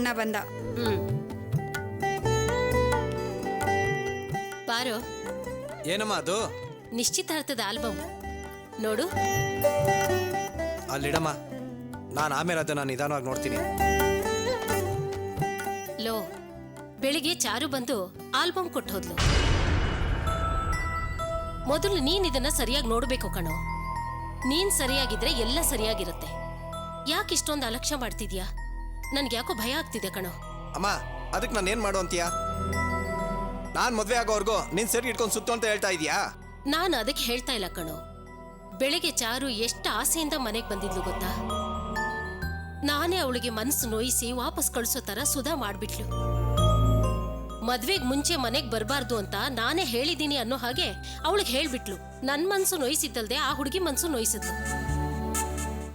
ಅಣ್ಣ ಬಂದ. ಬಾರೋ. ಏನಮ್ಮ ಅದು? ನಿಶ್ಚಿತಾರ್ಥದ ಆಲ್ಬಮ್ ನೋಡು. ಅಲ್ಲಿಡಮ್ಮ, ನಾನು ಆಮೇಲೆ ಅದನ್ನ ನಿಧಾನವಾಗಿ ನೋಡ್ತೀನಿ. ಲೋ, ಬೆಳಿಗ್ಗೆ ಚಾರು ಬಂದು ಆಲ್ಬಮ್ ಕೊಟ್ಟು ಹೋದ್ಲು. ಮೊದಲು ನೀನ್ ಇದನ್ನ ಸರಿಯಾಗಿ ನೋಡ್ಬೇಕು ಕಣೋ. ನೀನ್ ಸರಿಯಾಗಿದ್ರೆ ಎಲ್ಲ ಸರಿಯಾಗಿರುತ್ತೆ. ಯಾಕೆ ಇಷ್ಟೊಂದು ಅಲಕ್ಷ್ಯ ಮಾಡ್ತಿದ್ಯಾ? ನನ್ಗೆ ಯಾಕೋ ಭಯ ಆಗ್ತಿದೆ ಕಣೋ. ಅಮ್ಮ, ಅದಕ್ಕೆ ನಾನು ಏನ್ ಮಾಡು ಅಂತೀಯಾ? ನಾನ್ ಮದ್ವೆ ಆಗೋವರೆಗೂ ನೀನ್ ಸರಿ ಇಟ್ಕೊಂಡು ಸುತ್ತು ಅಂತ ಹೇಳ್ತಾ ಇದೀಯಾ? ನಾನು ಅದಕ್ಕೆ ಹೇಳ್ತಾ ಇಲ್ಲ ಕಣೋ. ಬೆಳಿಗ್ಗೆ ಚಾರು ಎಷ್ಟು ಆಸೆಯಿಂದ ಮನೆಗೆ ಬಂದಿದ್ಲು ಗೊತ್ತಾ? ನಾನೇ ಅವಳಿಗೆ ಮನಸ್ಸು ನೋಯಿಸಿ ವಾಪಸ್ ಕಳಿಸೋ ತರ ಸುಧಾ ಮಾಡ್ಬಿಟ್ಲು. ಮದ್ವೆಗ್ ಮುಂಚೆ ಮನೆಗ್ ಬರಬಾರ್ದು ಅಂತ ನಾನೇ ಹೇಳಿದೀನಿ ಅನ್ನೋ ಹಾಗೆ ಅವಳಿಗೆ ಹೇಳ್ಬಿಟ್ಲು. ನನ್ ಮನ್ಸು ನೋಯಿಸಿದ್ದಲ್ದೆ ಆ ಹುಡುಗಿ ಮನ್ಸು ನೋಯಿಸಿದ್ಲು.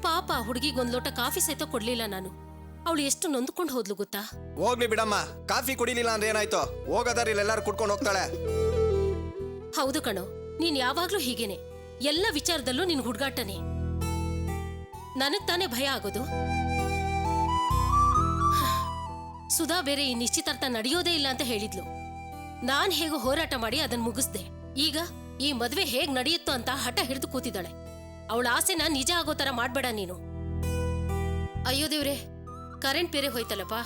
ಪಾಪ ಆ ಹುಡುಗಿಗೆ ಒಂದ್ ಲೋಟ ಕಾಫಿ ಸಹಿತ ಕೊಡ್ಲಿಲ್ಲ ನಾನು. ಅವಳು ಎಷ್ಟು ನೊಂದ್ಕೊಂಡು ಹೋದ್ಲು ಗೊತ್ತಾ? ಹೋಗ್ಲಿ ಬಿಡಮ್ಮ, ಕಾಫಿ ಕುಡಿಲಿಲ್ಲ ಅಂದ್ರೆ ಏನಾಯ್ತು? ಹೋಗೋದಾರ ಇಲ್ಲೆಲ್ಲಾರು ಕುಡ್ಕೊಂಡು ಹೋಗ್ತಾಳೆ. ಹೌದು ಕಣೋ, ನೀನ್ ಯಾವಾಗ್ಲೂ ಹೀಗೇನೆ. ಎಲ್ಲ ವಿಚಾರದಲ್ಲೂ ನಿನ್ ಹುಡುಗಾಟನೆ. ನನಗ್ ತಾನೇ ಭಯ ಆಗೋದು. ಸುಧಾ ಬೇರೆ ಈ ನಿಶ್ಚಿತಾರ್ಥ ನಡೆಯೋದೇ ಇಲ್ಲ ಅಂತ ಹೇಳಿದ್ಲು. ನಾನ್ ಹೇಗೋ ಹೋರಾಟ ಮಾಡಿ ಅದನ್ನ ಮುಗಿಸ್ದೆ. ಈಗ ಈ ಮದ್ವೆ ಹೇಗ್ ನಡೆಯುತ್ತೋ ಅಂತ ಹಠ ಹಿಡಿದು ಕೂತಿದ್ದಾಳೆ. ಅವಳ ಆಸೆನ ನಿಜ ಆಗೋ ತರ ಮಾಡ್ಬೇಡ ನೀನು. ಅಯ್ಯೋ ದೇವ್ರೆ, ಕರೆಂಟ್ ಬೇರೆ ಹೋಯ್ತಲ್ಲಪ್ಪ.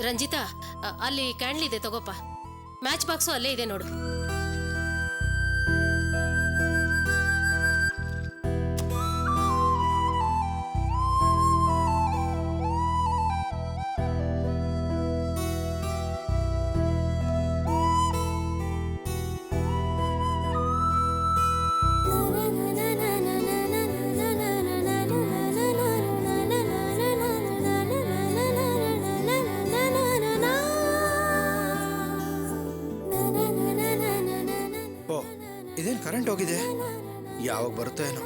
ರಂಜಿತಾ, ಅಲ್ಲಿ ಕ್ಯಾಂಡ್ಲ್ ಇದೆ ತಗೋಪ್ಪ. ಮ್ಯಾಚ್ ಬಾಕ್ಸು ಅಲ್ಲೇ ಇದೆ ನೋಡು. ಇದೇನು ಕರೆಂಟ್ ಹೋಗಿದೆ, ಯಾವಾಗ ಬರುತ್ತೋ ಏನೋ.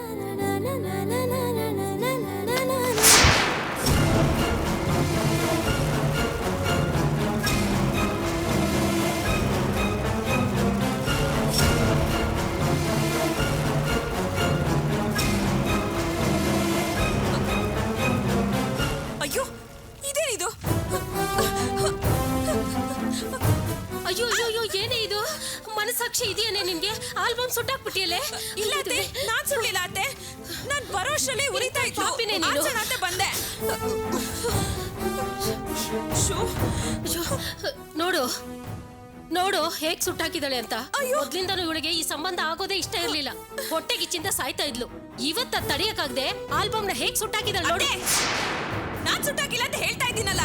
ಅಯ್ಯೋ, ಇದೇನಿದು? ಅಯ್ಯೋ ಅಯ್ಯೋ ಅಯ್ಯೋ, ಏನೇ ಇದು? ಮನಸ್ಸಾಕ್ಷಿ ಇದೆಯೇನೆ ನಿನ್ಗೆ? ಆಲ್ಬಮ್ ಸುಟ್ಟಾಕ್ಬಿಟ್ಟಿಯಲ್ಲೇ. ಇಲ್ಲ ಅತ್ತೆ, ನಾನ್ ಸುಳ್ಳಿಲ್ಲ ಅತ್ತೆ. ನಾನ್ ಬರೋಷ್ಟರಲ್ಲಿ ಉರಿತಾ ಇತ್ತು. ಪಾಪಿನೇ ನೀನು. ಅಂತ ಬಂದೆ. ನೋಡು ನೋಡು ಹೇಗ್ ಸುಟ್ಟಾಕಿದಾಳೆ ಅಂತ. ಮೊದ್ಲಿಂದನೂ ಇವಳಿಗೆ ಈ ಸಂಬಂಧ ಆಗೋದೇ ಇಷ್ಟ ಇರ್ಲಿಲ್ಲ. ಹೊಟ್ಟೆಗಿಚ್ಚಿಂದ ಸಾಯ್ತಾ ಇದ್ಲು. ಇವತ್ತ ತಡೆಯಕ್ಕಾಗದೆ ಆಲ್ಬಮ್ನ ಹೇಗ್ ಸುಟ್ಟಾಕಿದಾಳೆ ನೋಡಿ. ನಾನ್ ಸುಟ್ಟಾಕಿಲ್ಲ ಅಂತ ಹೇಳ್ತಾ ಇದ್ದೀನಲ್ಲ.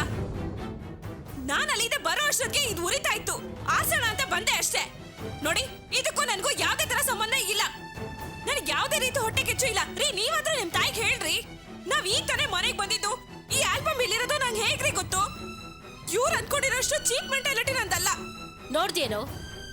ನಾನ್ ಅಲ್ಲಿಂದ ಬರೋ ಅಷ್ಟೊತ್ತಿಗೆ ಇದು ಉರಿತಾ ಇತ್ತು. ಆಸಣ ಅಂತ ಬಂದೆ ಅಷ್ಟೇ. ನೋಡಿ, ಇದಕ್ಕೂ ನನಗೂ ಯಾವ್ದೇ ತರ ಸಂಬಂಧ ಇಲ್ಲ. ನನಗೆ ಯಾವ್ದೇ ರೀತಿ ಹೊಟ್ಟೆ ಕಿಚ್ಚು ಇಲ್ಲ ರೀ. ನೀವಾದ್ರೂ ನಿಮ್ ತಾಯಿಗೆ ಹೇಳ್ರಿ. ನಾವ್ ಈಗ ತಾನೇ ಮನೆಗೆ ಬಂದಿದ್ದು. ಈ ಆಲ್ಬಮ್ ಇಲ್ಲಿರೋದು ನಂಗೆ ಹೇಗ್ರಿ ಗೊತ್ತು? ಇವ್ರು ಅನ್ಕೊಂಡಿರೋಷ್ಟು ಚೀಪ್ ಮೆಂಟಾಲಿಟಿ ನಂದಲ್ಲ. ನೋಡ್ದೇನೋ,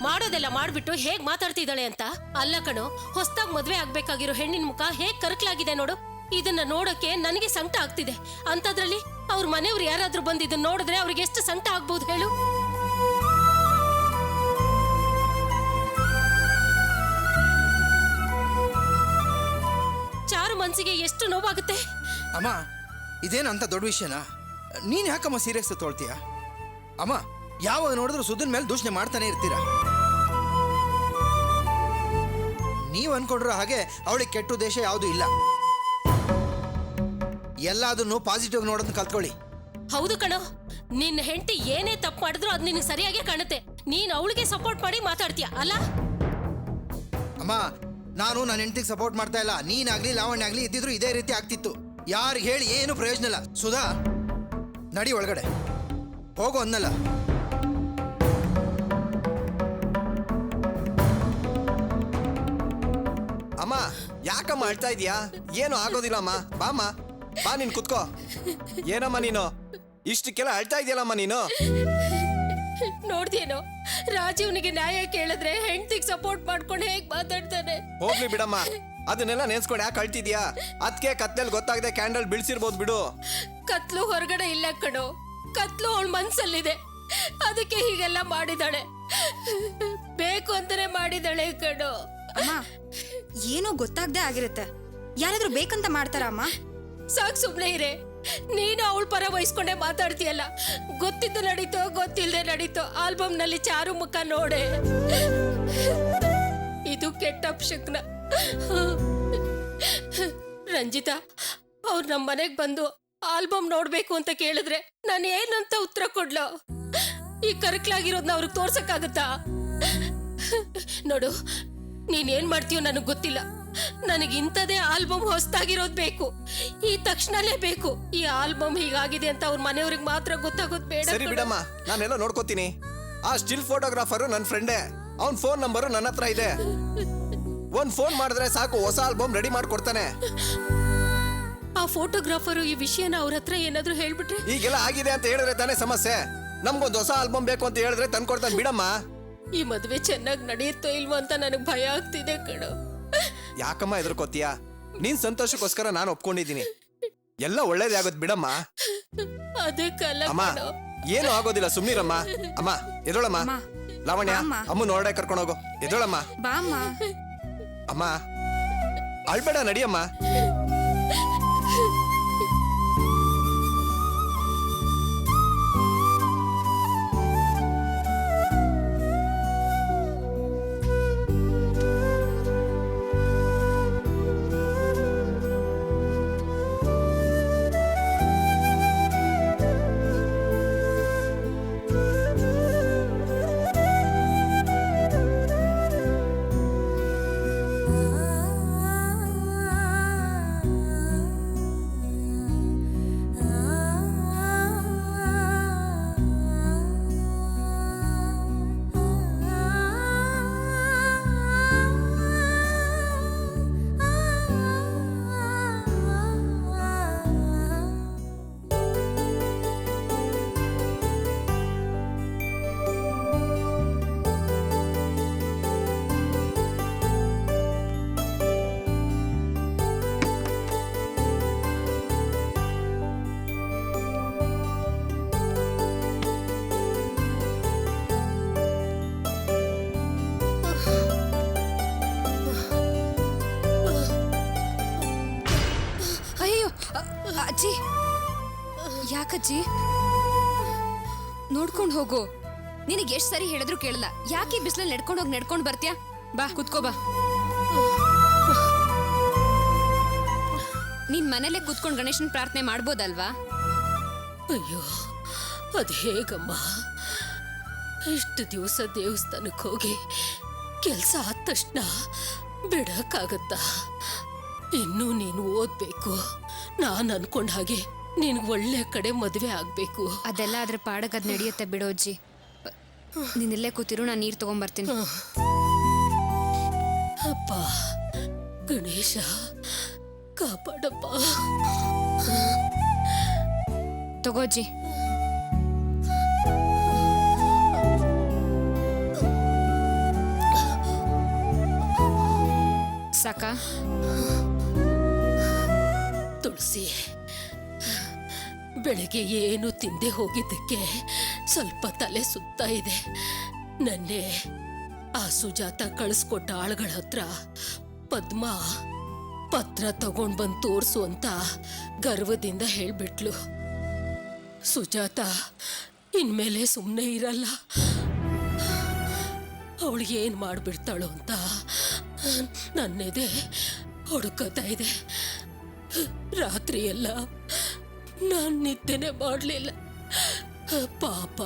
ಮಾಡೋದೆಲ್ಲ ಮಾಡ್ಬಿಟ್ಟು ಹೇಗ್ ಮಾತಾಡ್ತಿದ್ದಾಳೆ ಅಂತ. ಅಲ್ಲ ಕಣೋ, ಹೊಸ್ದಾಗ್ ಮದ್ವೆ ಆಗ್ಬೇಕಾಗಿರೋ ಹೆಣ್ಣಿನ ಮುಖ ಹೇಗ್ ಕರಕಲಾಗಿದೆ ನೋಡು. ಇದನ್ನ ನೋಡೋಕೆ ನನಗೆ ಸಂಕಟ ಆಗ್ತಿದೆ. ಅಂತದ್ರಲ್ಲಿ ಅವ್ರ ಮನೆಯವ್ರು ಯಾರಾದ್ರೂ ಬಂದು ಇದನ್ನ ನೋಡಿದ್ರೆ ಅವ್ರಿಗೆ ಎಷ್ಟು ಸಂಕಟ ಆಗ್ಬೋದು ಹೇಳು. ಚಾರು ಮನ್ಸಿಗೆ ಎಷ್ಟು ನೋವಾಗುತ್ತೆ. ಅಮ್ಮ, ಇದೇನು ಅಂತ ದೊಡ್ಡ ವಿಷಯನಾ? ನೀನ್ ಯಾಕಮ್ಮ ಸೀರಿಯಸ್ ತೊಳ್ತೀಯ? ಅಮ್ಮ, ಯಾವಾಗ ನೋಡಿದ್ರು ಸುಧನ್ ಮೇಲೆ ದೂಷಣೆ ಮಾಡ್ತಾನೆ ಇರ್ತೀರಾ. ನೀವ್ ಅನ್ಕೊಂಡ್ರ ಹಾಗೆ ಅವಳಿಗೆ ಕೆಟ್ಟ ಉದ್ದೇಶ ಯಾವುದು ಇಲ್ಲ. ಎಲ್ಲದನ್ನು ಪಾಸಿಟಿವ್ ನೋಡೋದನ್ನ ಕಲ್ತ್ಕೊಳ್ಳಿ. ಹೌದು ಕಣೋ, ನಿನ್ನ ಹೆಂಡತಿ ಏನೇ ತಪ್ಪು ಮಾಡಿದ್ರು ಅದು ನಿನಗೆ ಸರಿಯಾಗಿ ಕಾಣುತ್ತೆ. ನೀನ್ ಅವಳಿಗೆ ಸಪೋರ್ಟ್ ಮಾಡಿ ಮಾತಾಡ್ತೀಯ ಅಲ್ಲ? ಅಮ್ಮ, ನಾನು ನನ್ನ ಹೆಂಡತಿಗೆ ಸಪೋರ್ಟ್ ಮಾಡ್ತಾ ಇಲ್ಲ. ನೀನಾಗ್ಲಿ ಲಾವಣ್ಯ ಆಗ್ಲಿ ಇದ್ದಿದ್ರು ಇದೇ ರೀತಿ ಆಗ್ತಿತ್ತು. ಯಾರಿಗೆ ಹೇಳಿ ಏನು ಪ್ರಯೋಜನ ಇಲ್ಲ. ಸುಧಾ, ನಡಿ ಒಳಗಡೆ ಹೋಗು ಅನ್ನಲ್ಲ. ಅಮ್ಮ, ಯಾಕಮ್ಮ ಅಳ್ತಾ ಇದೀಯಾ? ಏನು ಆಗೋದಿಲ್ಲಮ್ಮ. ಬಾಮ್ಮ, ಬಾ, ನೀನ್ ಕುತ್ಕೋ. ಏನಮ್ಮ ನೀನು ಇಷ್ಟಕ್ಕೆಲ್ಲ ಅಳ್ತಾ ಇದೆಯಲ್ಲಮ್ಮ ನೀನು? ನೋಡ್ದೇನೋ, ರಾಜೀವ್ನಿಗೆ ನ್ಯಾಯ ಕೇಳಿದ್ರೆ ಹೆಂಡತಿಗೆ ಸಪೋರ್ಟ್ ಮಾಡ್ಕೊಂಡು ಹೇಗ್ ಮಾತಾಡ್ತಾನೆ. ಹೋಗ್ಲಿ ಬಿಡಮ್ಮ, ಅದನ್ನೆಲ್ಲ ನೆನ್ಸ್ಕೊಂಡು ಯಾಕೆ ಅಳ್ತಿದ್ಯಾ? ಅದಕ್ಕೆ ಕತ್ಲೆಲ್ ಗೊತ್ತಾಗದೆ ಕ್ಯಾಂಡಲ್ ಬಿಡಿಸಿರ್ಬೋದು ಬಿಡು. ಕತ್ಲು ಹೊರಗಡೆ ಇಲ್ಲ ಕಣೋ, ಕತ್ಲು ಅವಳ ಮನ್ಸಲ್ಲಿದೆ. ಅದಕ್ಕೆ ಹೀಗೆಲ್ಲ ಮಾಡಿದಾಳೆ. ಬೇಕು ಅಂತಾನೆ ಮಾಡಿದಾಳೆ ಕಣೋ. ಅಮ್ಮ, ಏನೋ ಗೊತ್ತಾಗ್ದೇ ಆಗಿರುತ್ತೆ. ಯಾರಾದ್ರೂ ಬೇಕಂತ ಮಾಡ್ತಾರ ಅಮ್ಮ? ಸಾಕ್ ಸುಮ್ನೆ ಇರೆ. ನೀನು ಅವಳ ಪರ ವಹಿಸ್ಕೊಂಡೆ ಮಾತಾಡ್ತೀಯಲ್ಲ. ಗೊತ್ತಿದ್ದು ನಡೀತೋ ಗೊತ್ತಿಲ್ಲದೆ ನಡೀತೋ ಆಲ್ಬಮ್ನಲ್ಲಿ ಚಾರು ಮುಖ ನೋಡೆ. ಇದು ಕೆಟ್ಟ ಅಪಶಕ್ನ. ರಂಜಿತಾ, ಅವ್ರು ನಮ್ಮ ಮನೆಗೆ ಬಂದು ಆಲ್ಬಮ್ ನೋಡ್ಬೇಕು ಅಂತ ಕೇಳಿದ್ರೆ ನಾನು ಏನಂತ ಉತ್ತರ ಕೊಡ್ಲೋ? ಈ ಕರಕ್ಲಾಗಿರೋದ್ನ ಅವ್ರಿಗೆ ತೋರ್ಸಕ್ಕಾಗತ್ತಾ? ನೋಡು, ನೀನೇನ್ ಮಾಡ್ತೀಯೋ ನನಗೆ ಗೊತ್ತಿಲ್ಲ. ನನಗಿಂತದೇ ಆಲ್ಬಮ್ ಹೊಸ್ತಾಗಿರೋದ್ ಬೇಕು, ಈ ತಕ್ಷಣಲೇ ಬೇಕು. ಈ ಆಲ್ಬಮ್ ಹೀಗಾಗಿದೆ ಅಂತ ಅವ್ರ ಮನೆಯವ್ರಿಗೆ ಮಾತ್ರ ಗೊತ್ತಾಗೋದ್ ಬೇಡ. ಸರಿ ಬಿಡಮ್ಮ, ನಾನೆಲ್ಲ ನೋಡ್ಕೋತೀನಿ. ಆ ಸ್ಟಿಲ್ ಫೋಟೋಗ್ರಾಫರು ನನ್ನ ಫ್ರೆಂಡೇ, ಅವನ್ ಫೋನ್ ನಂಬರು ನನ್ನ ಹತ್ರ ಇದೆ. ಒಂದ್ ಫೋನ್ ಮಾಡಿದ್ರೆ ಸಾಕು, ಹೊಸ ಆಲ್ಬಮ್ ರೆಡಿ ಮಾಡ್ಕೊಡ್ತಾನೆ. ಆ ಫೋಟೋಗ್ರಾಫರು ಈ ವಿಷಯನ ಅವ್ರ ಹತ್ರ ಏನಾದ್ರೂ ಹೇಳ್ಬಿಟ್ರೆ? ಈಗೆಲ್ಲ ಆಗಿದೆ ಅಂತ ಹೇಳಿದ್ರೆ ತಾನೇ ಸಮಸ್ಯೆ. ನಮ್ಗೊಂದು ಹೊಸ ಆಲ್ಬಮ್ ಬೇಕು ಅಂತ ಹೇಳಿದ್ರೆ ತಂದ್ಕೊಡ್ತಾನೆ ಬಿಡಮ್ಮ. ಈ ಮದ್ವೆ ಚೆನ್ನಾಗಿ ನಡೆಯುತ್ತೋ ಇಲ್ವೋ ಅಂತ ನನಗೆ ಭಯ ಆಗ್ತಿದೆ ಕಣೋ. ಯಾಕಮ್ಮ ಎದುರ್ಕೋತೀಯ? ನೀನ್ ಸಂತೋಷಕ್ಕೋಸ್ಕರ ನಾನು ಒಪ್ಕೊಂಡಿದ್ದೀನಿ. ಎಲ್ಲ ಒಳ್ಳೇದೇ ಆಗೋದ್ ಬಿಡಮ್ಮ. ಅದಕ್ಕಲ್ಲ ಅಮ್ಮ, ಕಣೋ. ಏನು ಆಗೋದಿಲ್ಲ, ಸುಮ್ನಿರಮ್ಮ. ಅಮ್ಮ ಎದೋಳಮ್ಮ. ಲಾವಣ್ಯ, ಅಮ್ಮ ನೋಡೇ ಕರ್ಕೊಂಡೋಗು. ಎದೋಳಮ್ಮ. ಬಾಮ್ಮ. ಅಮ್ಮ ಅಳ್ಬೇಡ, ನಡಿಯಮ್ಮ. ಅಜ್ಜಿ, ಯಾಕಜ್ಜಿ? ನೋಡ್ಕೊಂಡು ಹೋಗು. ನಿನಗೆ ಎಷ್ಟು ಸರಿ ಹೇಳಿದ್ರು ಕೇಳಲ್ಲ. ಯಾಕೆ ಬಿಸಿಲಲ್ಲಿ ನಡ್ಕೊಂಡು ಬರ್ತೀಯಾ? ಬಾ ಕುತ್ಕೋ ಬಾ. ನೀನ್ ಮನೇಲೆ ಕುತ್ಕೊಂಡು ಗಣೇಶನ್ ಪ್ರಾರ್ಥನೆ ಮಾಡ್ಬೋದಲ್ವಾ? ಅಯ್ಯೋ, ಅದು ಹೇಗಮ್ಮ? ಇಷ್ಟು ದಿವಸ ದೇವಸ್ಥಾನಕ್ಕೆ ಹೋಗಿ ಕೆಲಸ ಆದ ತಕ್ಷಣ ಬಿಡಕ್ಕಾಗತ್ತಾ? ಇನ್ನೂ ನೀನು ಓದ್ಬೇಕು. ನಾನು ಅನ್ಕೊಂಡ ಹಾಗೆ ನಿನ್ಗೆ ಒಳ್ಳೆ ಕಡೆ ಮದುವೆ ಆಗ್ಬೇಕು. ಅದೆಲ್ಲ ಅದ್ರ ಪಾಡಕ್ಕೆ ಅದು ನಡೆಯುತ್ತೆ ಬಿಡೋ ಅಜ್ಜಿ. ನೀನಿಲ್ಲೇ ಕೂತಿರು, ನಾನು ನೀರು ತಗೊಂಡ್ಬರ್ತೀನಿ. ಅಪ್ಪ ಗಣೇಶ ಕಾಪಾಡಪ್ಪ. ತಗೋಜ್ಜಿ. ಸಾಕಾ? ತುಳಸಿ, ಬೆಳಗ್ಗೆ ಏನು ತಿಂದೆ ಹೋಗಿದ್ದಕ್ಕೆ ಸ್ವಲ್ಪ ತಲೆ ಸುತ್ತಾ ಇದೆ. ನನ್ನೆ ಆ ಸುಜಾತ ಕಳಿಸ್ಕೊಟ್ಟ ಆಳುಗಳ ಹತ್ರ ಪದ್ಮ ಪತ್ರ ತಗೊಂಡ್ ಬಂದು ತೋರ್ಸು ಅಂತ ಗರ್ವದಿಂದ ಹೇಳ್ಬಿಟ್ಲು. ಸುಜಾತ ಇನ್ಮೇಲೆ ಸುಮ್ಮನೆ ಇರಲ್ಲ. ಅವಳಿಗೆ ಏನು ಮಾಡಿಬಿಡ್ತಾಳೋ ಅಂತ ನನ್ನೆದೆ ಹುಡುಕತಾ ಇದೆ. ರಾತ್ರಿ ಎಲ್ಲ ನಾನು ನಿದ್ದೆನೆ ಮಾಡಲಿಲ್ಲ. ಪಾಪ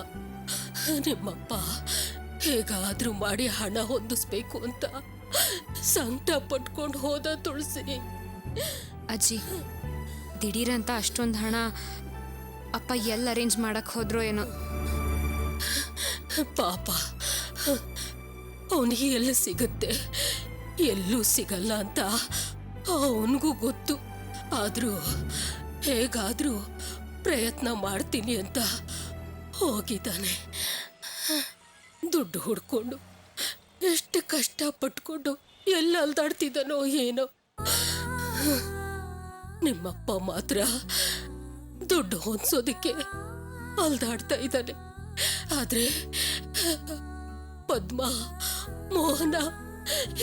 ನಿಮ್ಮಪ್ಪ ಹೇಗಾದ್ರೂ ಮಾಡಿ ಹಣ ಹೊಂದಿಸ್ಬೇಕು ಅಂತ ಸಂಕಟ ಪಟ್ಕೊಂಡು ಹೋದ ತುಳಸಿ. ಅಜ್ಜಿ, ದಿಢೀರಂತ ಅಷ್ಟೊಂದು ಹಣ ಅಪ್ಪ ಎಲ್ಲ ಅರೇಂಜ್ ಮಾಡಕ್ ಹೋದ್ರೋ ಏನೋ. ಪಾಪ ಅವನಿಗೆ ಎಲ್ಲ ಸಿಗುತ್ತೆ, ಎಲ್ಲೂ ಸಿಗಲ್ಲ ಅಂತ ಅವನಿಗೂ ಗೊತ್ತು. ಆದರೂ ಹೇಗಾದ್ರೂ ಪ್ರಯತ್ನ ಮಾಡ್ತೀನಿ ಅಂತ ಹೋಗಿದ್ದಾನೆ. ದುಡ್ಡು ಹುಡ್ಕೊಂಡು ಎಷ್ಟು ಕಷ್ಟಪಟ್ಕೊಂಡು ಎಲ್ಲ ಅಲ್ದಾಡ್ತಿದ್ದಾನೋ ಏನೋ. ನಿಮ್ಮಪ್ಪ ಮಾತ್ರ ದುಡ್ಡು ಹೊಂದಿಸೋದಕ್ಕೆ ಅಲ್ದಾಡ್ತಾ ಇದ್ದಾನೆ. ಆದ್ರೆ ಪದ್ಮ, ಮೋಹನ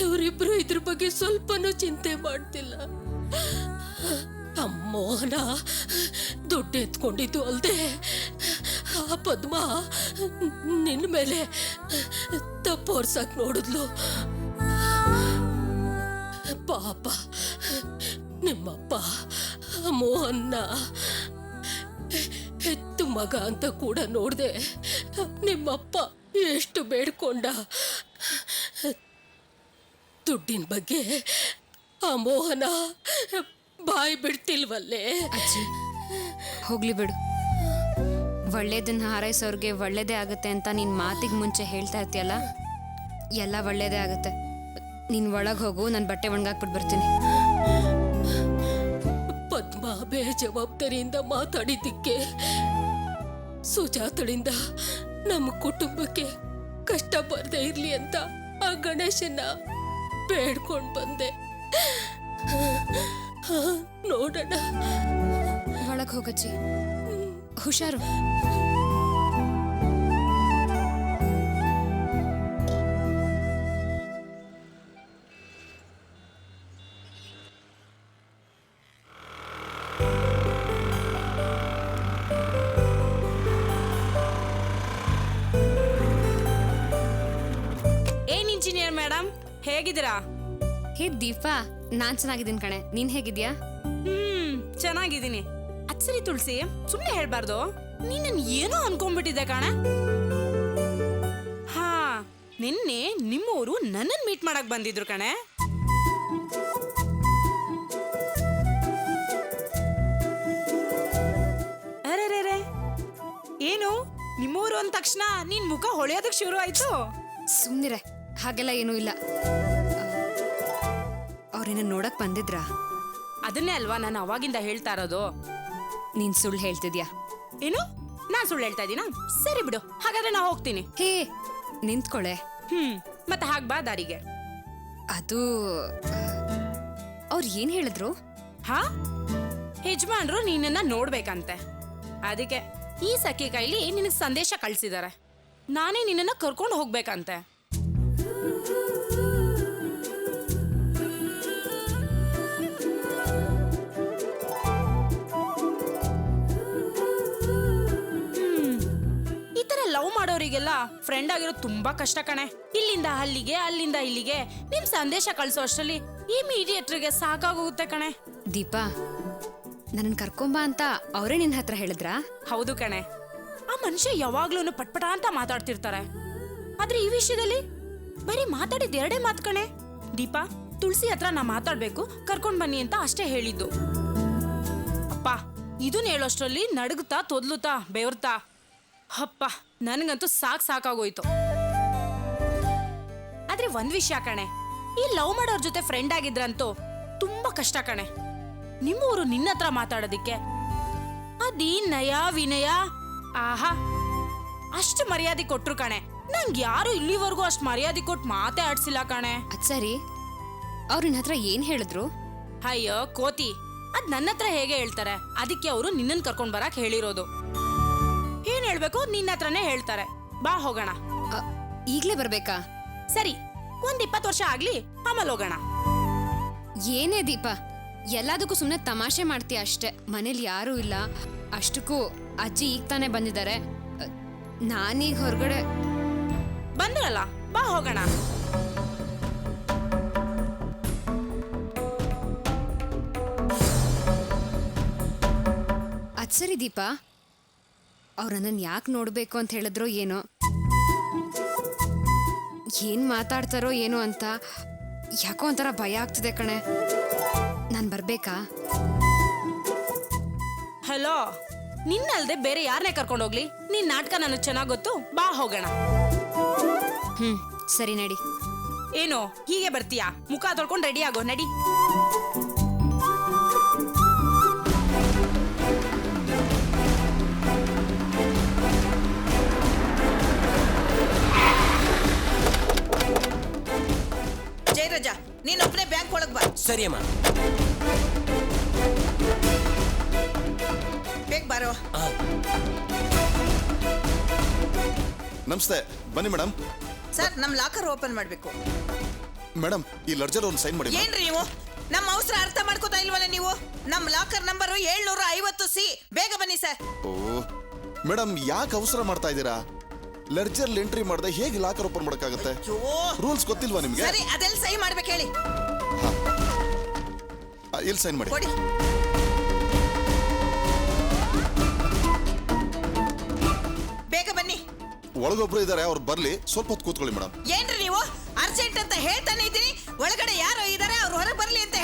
ಇವರಿಬ್ರು ಇದ್ರ ಬಗ್ಗೆ ಸ್ವಲ್ಪನೂ ಚಿಂತೆ ಮಾಡ್ತಿಲ್ಲ. ಮೋಹನ ದುಡ್ಡು ಎತ್ಕೊಂಡಿದ್ದು ಅಲ್ದೆ ಆ ಪದ್ಮ ನಿನ್ನ ಮೇಲೆ ತಪ್ಪೋರ್ಸಕ್ ನೋಡಿದ್ಲು. ಪಾಪ ನಿಮ್ಮಪ್ಪ ಮೋಹನ್ನ ಹೆತ್ತು ಮಗ ಅಂತ ಕೂಡ ನೋಡ್ದೆ ನಿಮ್ಮಪ್ಪ ಎಷ್ಟು ಬೇಡ್ಕೊಂಡ. ದುಡ್ಡಿನ ಬಗ್ಗೆ ಆ ಮೋಹನ ಬಾಯಿ ಬಿಡ್ತಿಲ್ವಲ್ಲೇ. ಅಜ್ಜಿ ಹೋಗ್ಲಿ ಬಿಡು, ಒಳ್ಳೇದನ್ನ ಹಾರೈಸೋರ್ಗೆ ಒಳ್ಳೇದೇ ಆಗುತ್ತೆ ಅಂತ ನೀನ್ ಮಾತಿಗೆ ಮುಂಚೆ ಹೇಳ್ತಾ ಇರ್ತೀಯಲ್ಲ, ಎಲ್ಲ ಒಳ್ಳೇದೇ ಆಗುತ್ತೆ. ನೀನ್ ಒಳಗೆ ಹೋಗು, ನಾನು ಬಟ್ಟೆ ಒಣಗಾಕ್ಬಿಟ್ಟು ಬರ್ತೀನಿ. ಪದ್ಮ ಬೇಜವಾಬ್ದಾರಿಯಿಂದ ಮಾತಾಡಿದ್ದಕ್ಕೆ ಸುಜಾತಳಿಂದ ನಮ್ಮ ಕುಟುಂಬಕ್ಕೆ ಕಷ್ಟ ಬರದೇ ಇರ್ಲಿ ಅಂತ ಆ ಗಣೇಶನ್ನ ಬೇಡ್ಕೊಂಡ್ ಬಂದೆ. ನೋಡೋಣ. ಒಳಗೆ ಹೋಗಜ್ಜಿ, ಹುಷಾರು. ಏನ್ ಇಂಜಿನಿಯರ್ ಮೇಡಮ್, ಹೇಗಿದ್ದೀರಾ? ಹೇ ದೀಪಾ, ನಾನ್ ಚೆನ್ನಾಗಿದ್ದೀನಿ ಕಣೆ, ನೀನ್ ಹೇಗಿದ್ಯಾ? ಚೆನ್ನಾಗಿದ್ದೀನಿ. ಅದ್ ಸರಿ ತುಳಸಿ, ಸುಮ್ನೆ ಹೇಳ್ಬಾರ್ದು, ನೀನ್ ಏನೋ ಅನ್ಕೊಂಡ್ಬಿಟ್ಟಿದ್ದೆ ಕಣೆ. ಹಾ, ನಿನ್ನೆ ನಿಮ್ಮವರು ನನ್ನನ್ ಮೀಟ್ ಮಾಡಕ್ ಬಂದಿದ್ರು ಕಣೆ. ಅರೆ ಏನು ನಿಮ್ಮೂರು ಅಂದ ತಕ್ಷಣ ನಿನ್ ಮುಖ ಹೊಳೆಯೋದಕ್ ಶುರು ಆಯ್ತು? ಸುಮ್ನಿರೆ, ಹಾಗೆಲ್ಲ ಏನೂ ಇಲ್ಲ. ಅವ್ರೇನ ನೋಡಕ್ ಬಂದಿದ್ರಾ? ಅದನ್ನೇ ಅಲ್ವಾ ನಾನು ಅವಾಗಿಂದ ಹೇಳ್ತಾ ಇರೋದು. ನೀನ್ ಸುಳ್ಳು ಹೇಳ್ತಿದ್ಯಾ? ಏನು, ನಾನ್ ಸುಳ್ಳು ಹೇಳ್ತಾ ಇದೀನಾ? ಸರಿ ಬಿಡು, ಹಾಗಾದ್ರೆ ನಾ ಹೋಗ್ತೀನಿ. ಹೇ ನಿಂತ್ಕೊಳೆ. ಮತ್ತೆ ಹಾಗ್ ಬಾ ದಾರಿಗೆ. ಅದು ಅವ್ರು ಏನ್ ಹೇಳಿದ್ರು? ಹಾ, ಯಜಮಾನ್ರು ನೀನನ್ನ ನೋಡ್ಬೇಕಂತೆ. ಅದಕ್ಕೆ ಈ ಸಖಿ ಕೈಲಿ ನಿನಗೆ ಸಂದೇಶ ಕಳ್ಸಿದಾರೆ. ನಾನೇ ನಿನ್ನನ್ನ ಕರ್ಕೊಂಡು ಹೋಗ್ಬೇಕಂತೆ. ಈ ತರ ಲವ್ ಮಾಡೋರಿಗೆಲ್ಲ ಫ್ರೆಂಡ್ ಆಗಿರೋದು ತುಂಬಾ ಕಷ್ಟ ಕಣೆ. ಇಲ್ಲಿಂದ ಅಲ್ಲಿಗೆ, ಅಲ್ಲಿಂದ ಇಲ್ಲಿಗೆ ನಿಮ್ ಸಂದೇಶ ಕಳ್ಸೋ ಅಷ್ಟರಲ್ಲಿ ಇಮಿಡಿಯೇಟ್ರಿಗೆ ಸಾಕಾಗೋಗುತ್ತೆ ಕಣೆ. ದೀಪಾ, ನನ್ನ ಕರ್ಕೊಂಬಾ ಅಂತ ಅವರೇ ನಿನ್ನ ಹತ್ರ ಹೇಳಿದ್ರಾ? ಹೌದು ಕಣೆ. ಆ ಮನುಷ್ಯ ಯಾವಾಗ್ಲೂ ಪಟ್ಪಟ ಅಂತ ಮಾತಾಡ್ತಿರ್ತಾರೆ. ಆದ್ರೆ ಈ ವಿಷಯದಲ್ಲಿ ಬರೀ ಮಾತಾಡಿದ ಎರಡೇ ಮಾತು ಕಣೆ. ದೀಪಾ, ತುಳಸಿ ಹತ್ರ ನಾ ಮಾತಾಡ್ಬೇಕು, ಕರ್ಕೊಂಡ್ ಬನ್ನಿ ಅಂತ ಅಷ್ಟೇ ಹೇಳಿದ್ದು. ಅಪ್ಪ, ಇದನ್ನ ಹೇಳೋಷ್ಟ್ರಲ್ಲಿ ನಡುಗುತ್ತಾ ತೊದ್ಲುತ್ತಾ ಬೆವರ್ತಾ ಅಪ್ಪ ನನಗಂತೂ ಸಾಕಾಗೋಯ್ತು. ಆದ್ರೆ ಒಂದ್ ವಿಷಯ ಕಣೆ, ಈ ಲವ್ ಮಾಡೋರ್ ಜೊತೆ ಫ್ರೆಂಡ್ ಆಗಿದ್ರಂತೂ ತುಂಬಾ ಕಷ್ಟ ಕಣೆ. ನಿಮ್ಮೂರು ನಿನ್ನ ಹತ್ರ ಮಾತಾಡೋದಿಕ್ಕೆ ಅದೀ ನಯ ವಿನಯ, ಆಹಾ, ಅಷ್ಟು ಮರ್ಯಾದೆ ಕೊಟ್ರು ಕಣೆ. ನಂಗೆ ಯಾರು ಇಲ್ಲಿವರೆಗೂ ಅಷ್ಟು ಮರ್ಯಾದೆ ಕೊಟ್ಟು ಮಾತೇ ಆಡ್ಸಿಲ್ಲ ಕಣೆ. ಅದ್ ಸರಿ, ಅವ್ರ ನಿನ್ನ ಹತ್ರ ಏನ್ ಹೇಳಿದ್ರು? ಅಯ್ಯೋ ಕೋತಿ, ಅದ್ ನನ್ನ ಹತ್ರ ಹೇಗೆ ಹೇಳ್ತಾರೆ? ಅದಕ್ಕೆ ಅವರು ನಿನ್ನನ್ ಕರ್ಕೊಂಡ್ ಬರಕ್ ಹೇಳಿರೋದು. ಏನ್ ಹೇಳ್ಬೇಕು ನಿನ್ನ ಹತ್ರನೇ ಹೇಳ್ತಾರೆ. ಬಾ ಹೋಗೋಣ. ಈಗ್ಲೇ ಬರ್ಬೇಕಾ? ಸರಿ, ಒಂದ್ 20 ವರ್ಷ ಆಗ್ಲಿ, ಆಮೇಲೆ ಹೋಗೋಣ. ಏನೇ ದೀಪ, ಎಲ್ಲದಕ್ಕೂ ಸುಮ್ಮನೆ ತಮಾಷೆ ಮಾಡ್ತೀಯ ಅಷ್ಟೇ. ಮನೇಲಿ ಯಾರೂ ಇಲ್ಲ, ಅಷ್ಟಕ್ಕೂ ಅಜ್ಜಿ ಈಗ ತಾನೇ ಬಂದಿದ್ದಾರೆ. ನಾನೀಗ ಹೊರಗಡೆ ಬಂದ್ರಲ್ಲ, ಬಾ ಹೋಗೋಣ. ಅದ್ ಸರಿ ದೀಪ, ಅವ್ರ ನನ್ನನ್ನು ಯಾಕೆ ನೋಡ್ಬೇಕು ಅಂತ ಹೇಳಿದ್ರೋ ಏನೋ, ಏನ್ ಮಾತಾಡ್ತಾರೋ ಏನೋ ಅಂತ ಯಾಕೋ ಒಂಥರ ಭಯ ಆಗ್ತಿದೆ ಕಣೆ. ನಾನು ಬರ್ಬೇಕಾ? ಹಲೋ, ನಿನ್ನಲ್ದೆ ಬೇರೆ ಯಾರನ್ನೇ ಕರ್ಕೊಂಡು ಹೋಗ್ಲಿ? ನಿನ್ ನಾಟಕ ನನಗೆ ಚೆನ್ನಾಗ್ ಗೊತ್ತು. ಬಾ ಹೋಗೋಣ. ಸರಿ ನಡಿ. ಏನು ಹೀಗೆ ಬರ್ತೀಯಾ? ಮುಖ ತೊಳ್ಕೊಂಡು ರೆಡಿ ಆಗೋ, ನಡಿ. ಜಯರಾಜ, ನೀನೊಬ್ಬನೇ ಬ್ಯಾಂಕ್ ಒಳಗ್ ಬಾ. ಸರಿ ಅಮ್ಮ. ಬೇಗ ಬಾರೋ. ನಮಸ್ತೆ, ಬನ್ನಿ ಮೇಡಮ್. ಸರ್, ನಮ್ ಲಾಕರ್ ಓಪನ್ ಮಾಡ್ಬೇಕು. ಮೇಡಮ್ ಈ ಲರ್ಜರ್ ಒಂದು ಸೈನ್ ಮಾಡಿ ಏನ್ರಿ ನೀವು ನಮ್ಮ ಅವಸರ ಅರ್ಥ ಮಾಡ್ಕೋತಾ ಇಲ್ವಲ್ಲ ನೀವು ನಮ್ಮ ಲಾಕರ್ ನಂಬರ್ 750C. ಬೇಗ ಬನ್ನಿ ಸರ್. ಓ ಮೇಡಮ್ ಯಾಕೆ ಅವಸರ ಮಾಡ್ತಾ ಇದ್ದೀರಾ? ಲರ್ಜರ್ ಎಂಟ್ರಿ ಮಾಡದೆ ಹೇಗೆ ಲಾಕರ್ ಓಪನ್ ಮಾಡಕ್ಕಾಗತ್ತೆ? ರೂಲ್ಸ್ ಗೊತ್ತಿಲ್ವಾ ನಿಮ್ಗೆ? ಸರಿ ಅದೆಲ್ಲ ಸಹಿ ಮಾಡ್ಬೇಕು ಹೇಳಿ. ಇಲ್ಲಿ ಸೈನ್ ಮಾಡಿ. ಕೊಡಿ. ಬೇಗ ಬನ್ನಿ. ಒಳಗೊಬ್ರು ಇದಾರೆ, ಅವ್ರು ಬರ್ಲಿ, ಸ್ವಲ್ಪ ಹೊತ್ತು ಕೂತ್ಕೊಳ್ಳಿ ಮೇಡಮ್. ಏನ್ರಿ ನೀವು ಅರ್ಜೆಂಟ್ ಅಂತ ಹೇಳ್ತಾನೆ ಇದ್ದೀನಿ, ಒಳಗಡೆ ಯಾರೋ ಇದಾರೆ, ಅವ್ರು ಹೊರಗೆ ಬರ್ಲಿ ಅಂತ